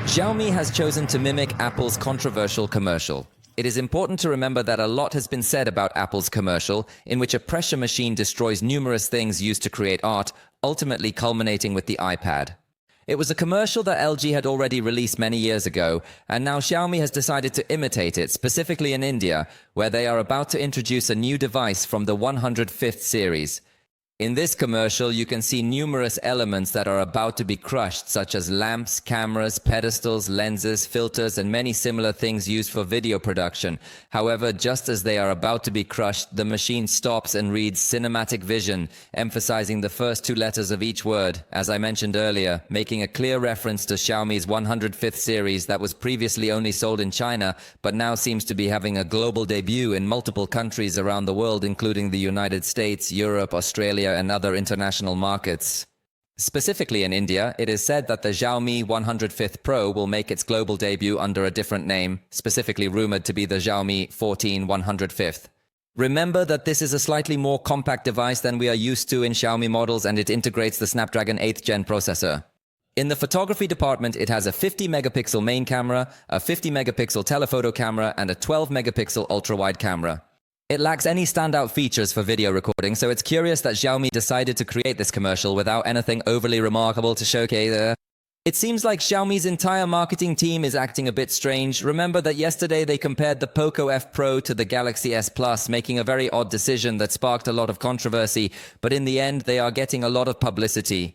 Xiaomi has chosen to mimic Apple's controversial commercial. It is important to remember that a lot has been said about Apple's commercial, in which a pressure machine destroys numerous things used to create art, ultimately culminating with the iPad. It was a commercial that LG had already released many years ago, and now Xiaomi has decided to imitate it, specifically in India, where they are about to introduce a new device from the 105th series. In this commercial, you can see numerous elements that are about to be crushed, such as lamps, cameras, pedestals, lenses, filters, and many similar things used for video production. However, just as they are about to be crushed, the machine stops and reads cinematic vision, emphasizing the first two letters of each word, as I mentioned earlier, making a clear reference to Xiaomi's 105th series that was previously only sold in China, but now seems to be having a global debut in multiple countries around the world, including the United States, Europe, Australia, and other international markets. Specifically in India, it is said that the Xiaomi 105th Pro will make its global debut under a different name, specifically rumored to be the Xiaomi 14 105th. Remember that this is a slightly more compact device than we are used to in Xiaomi models, and it integrates the Snapdragon 8th Gen processor. In the photography department, it has a 50-megapixel main camera, a 50-megapixel telephoto camera, and a 12-megapixel ultra-wide camera. It lacks any standout features for video recording, so it's curious that Xiaomi decided to create this commercial without anything overly remarkable to showcase. It seems like Xiaomi's entire marketing team is acting a bit strange. Remember that yesterday they compared the Poco F Pro to the Galaxy S Plus, making a very odd decision that sparked a lot of controversy, but in the end they are getting a lot of publicity.